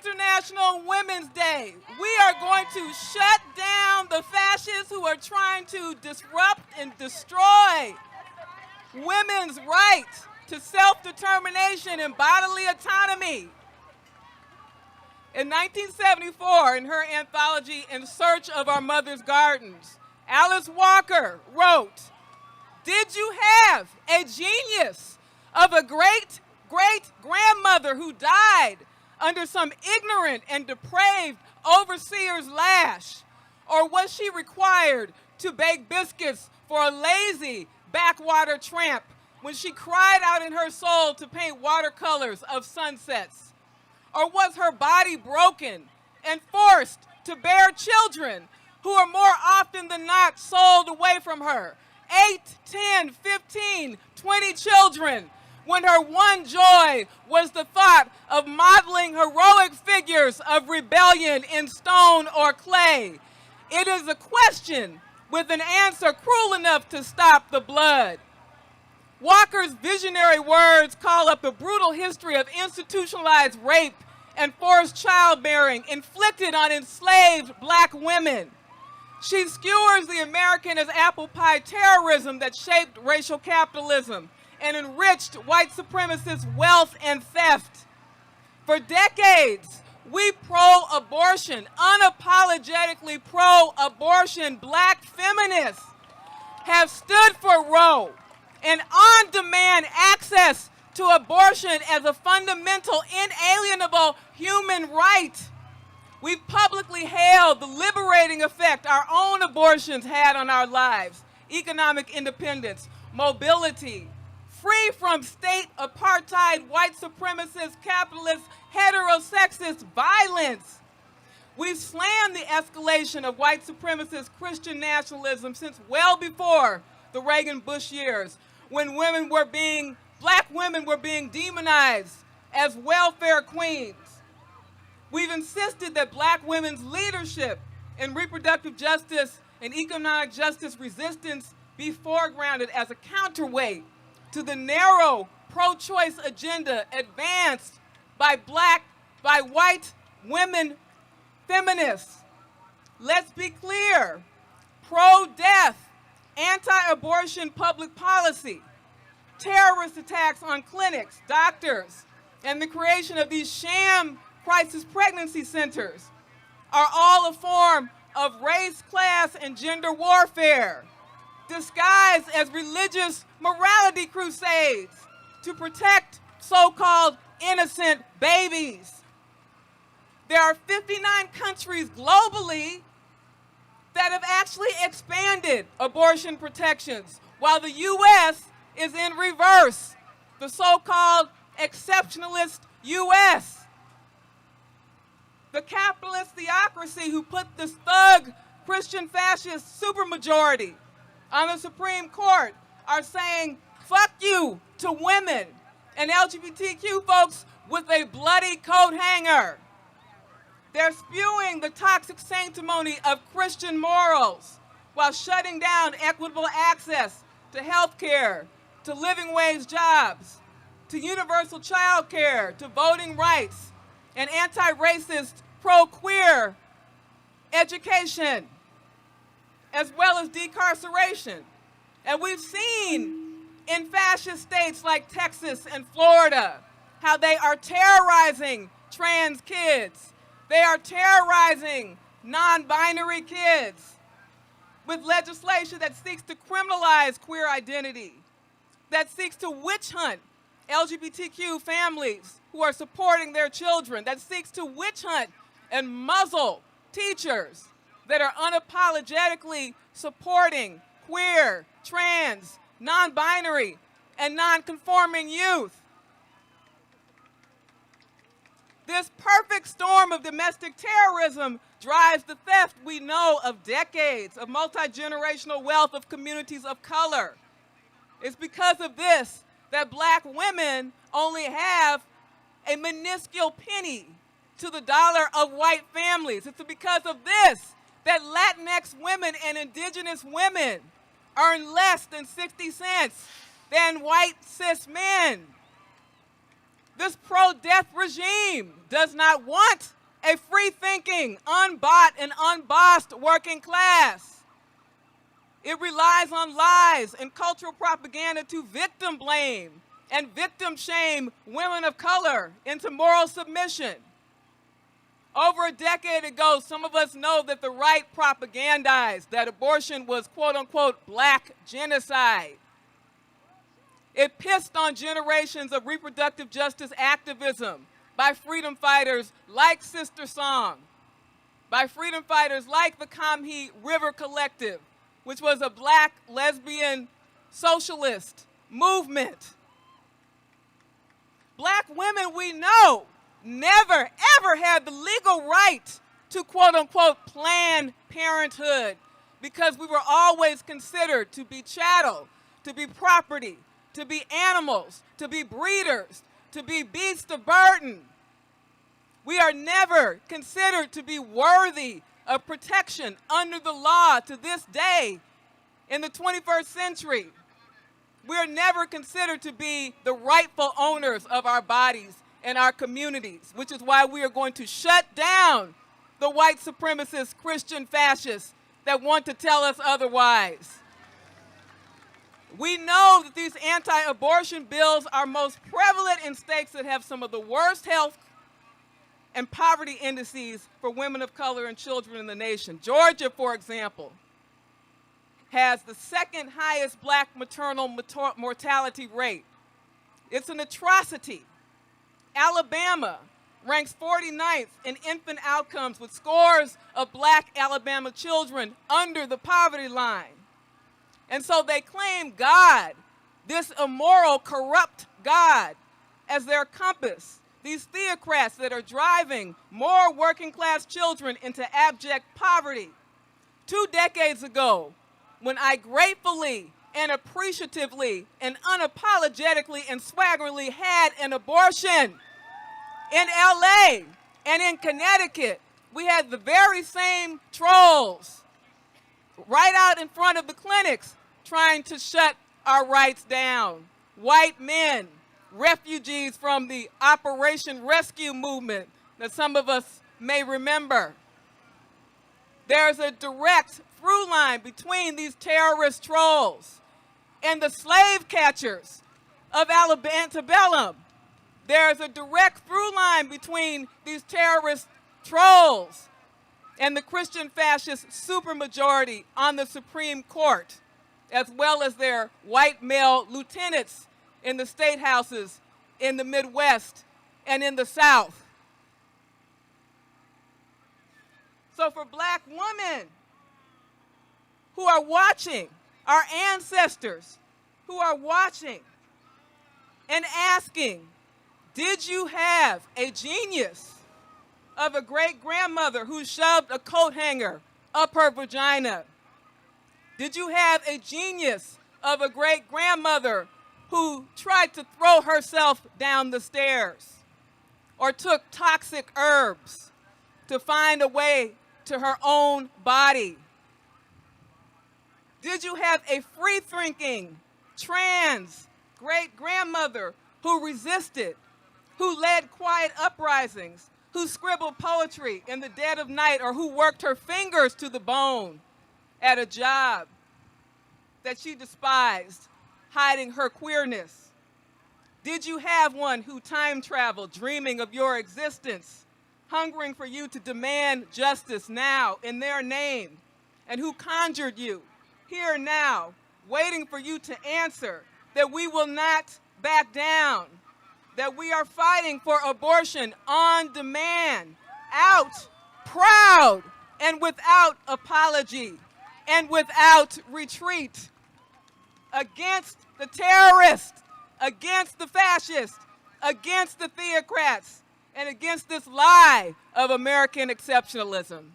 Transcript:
International Women's Day. We are going to shut down the fascists who are trying to disrupt and destroy women's right to self-determination and bodily autonomy. In 1974, in her anthology, In Search of Our Mother's Gardens, Alice Walker wrote, "Did you have a genius of a great-great-grandmother who died under some ignorant and depraved overseer's lash? Or was she required to bake biscuits for a lazy backwater tramp when she cried out in her soul to paint watercolors of sunsets? Or was her body broken and forced to bear children who are more often than not sold away from her? 8, 10, 15, 20 children, when her one joy was the thought of modeling heroic figures of rebellion in stone or clay. It is a question with an answer cruel enough to stop the blood." Walker's visionary words call up a brutal history of institutionalized rape and forced childbearing inflicted on enslaved black women. She skewers the American as apple pie terrorism that shaped racial capitalism and enriched white supremacist wealth and theft. For decades, we pro-abortion, unapologetically pro-abortion black feminists have stood for Roe and on-demand access to abortion as a fundamental, inalienable human right. We've publicly hailed the liberating effect our own abortions had on our lives: economic independence, mobility, free from state apartheid, white supremacist, capitalist, heterosexist violence. We've slammed the escalation of white supremacist Christian nationalism since well before the Reagan-Bush years, when black women were being demonized as welfare queens. We've insisted that black women's leadership in reproductive justice and economic justice resistance be foregrounded as a counterweight to the narrow pro-choice agenda advanced by white women feminists. Let's be clear: pro-death, anti-abortion public policy, terrorist attacks on clinics, doctors, and the creation of these sham crisis pregnancy centers are all a form of race, class, and gender warfare, disguised as religious morality crusades to protect so-called innocent babies. There are 59 countries globally that have actually expanded abortion protections, while the U.S. is in reverse, the so-called exceptionalist U.S. The capitalist theocracy who put this thug Christian fascist supermajority on the Supreme Court are saying "fuck you" to women and LGBTQ folks with a bloody coat hanger. They're spewing the toxic sanctimony of Christian morals while shutting down equitable access to health care, to living wage jobs, to universal child care, to voting rights, and anti-racist, pro-queer education, as well as decarceration. And we've seen in fascist states like Texas and Florida how they are terrorizing trans kids. They are terrorizing non-binary kids with legislation that seeks to criminalize queer identity, that seeks to witch hunt LGBTQ families who are supporting their children, that seeks to witch hunt and muzzle teachers that are unapologetically supporting queer, trans, non-binary, and non-conforming youth. This perfect storm of domestic terrorism drives the theft we know of decades of multi-generational wealth of communities of color. It's because of this that black women only have a minuscule penny to the dollar of white families. It's because of this that Latinx women and indigenous women earn less than 60 cents than white cis men. This pro-death regime does not want a free-thinking, unbought and unbossed working class. It relies on lies and cultural propaganda to victim blame and victim shame women of color into moral submission. Over a decade ago, some of us know that the right propagandized that abortion was quote-unquote black genocide. It pissed on generations of reproductive justice activism by freedom fighters like Sister Song, by freedom fighters like the Kamhi River Collective, which was a black lesbian socialist movement. Black women, we know, never, ever had the legal right to quote-unquote Planned Parenthood because we were always considered to be chattel, to be property, to be animals, to be breeders, to be beasts of burden. We are never considered to be worthy of protection under the law to this day in the 21st century. We are never considered to be the rightful owners of our bodies and our communities, which is why we are going to shut down the white supremacist Christian fascists that want to tell us otherwise. We know that these anti-abortion bills are most prevalent in states that have some of the worst health and poverty indices for women of color and children in the nation. Georgia, for example, has the second highest black maternal mortality rate. It's an atrocity. Alabama ranks 49th in infant outcomes with scores of black Alabama children under the poverty line. And so they claim God, this immoral, corrupt God, as their compass. These theocrats that are driving more working class children into abject poverty. 2 decades ago, when I gratefully and appreciatively and unapologetically and swaggeringly had an abortion in LA and in Connecticut, we had the very same trolls right out in front of the clinics trying to shut our rights down. White men, refugees from the Operation Rescue movement that some of us may remember. There's a direct through line between these terrorist trolls and the slave catchers of antebellum. There's a direct through line between these terrorist trolls and the Christian fascist supermajority on the Supreme Court, as well as their white male lieutenants in the state houses in the Midwest and in the South. So for black women who are watching, our ancestors who are watching and asking, did you have a genius of a great-grandmother who shoved a coat hanger up her vagina? Did you have a genius of a great-grandmother who tried to throw herself down the stairs or took toxic herbs to find a way to her own body? Did you have a free-thinking, trans great-grandmother who resisted, who led quiet uprisings, who scribbled poetry in the dead of night, or who worked her fingers to the bone at a job that she despised, hiding her queerness? Did you have one who time traveled, dreaming of your existence, hungering for you to demand justice now in their name, and who conjured you here now, waiting for you to answer that we will not back down, that we are fighting for abortion on demand, out, proud, and without apology, and without retreat, against the terrorists, against the fascists, against the theocrats, and against this lie of American exceptionalism?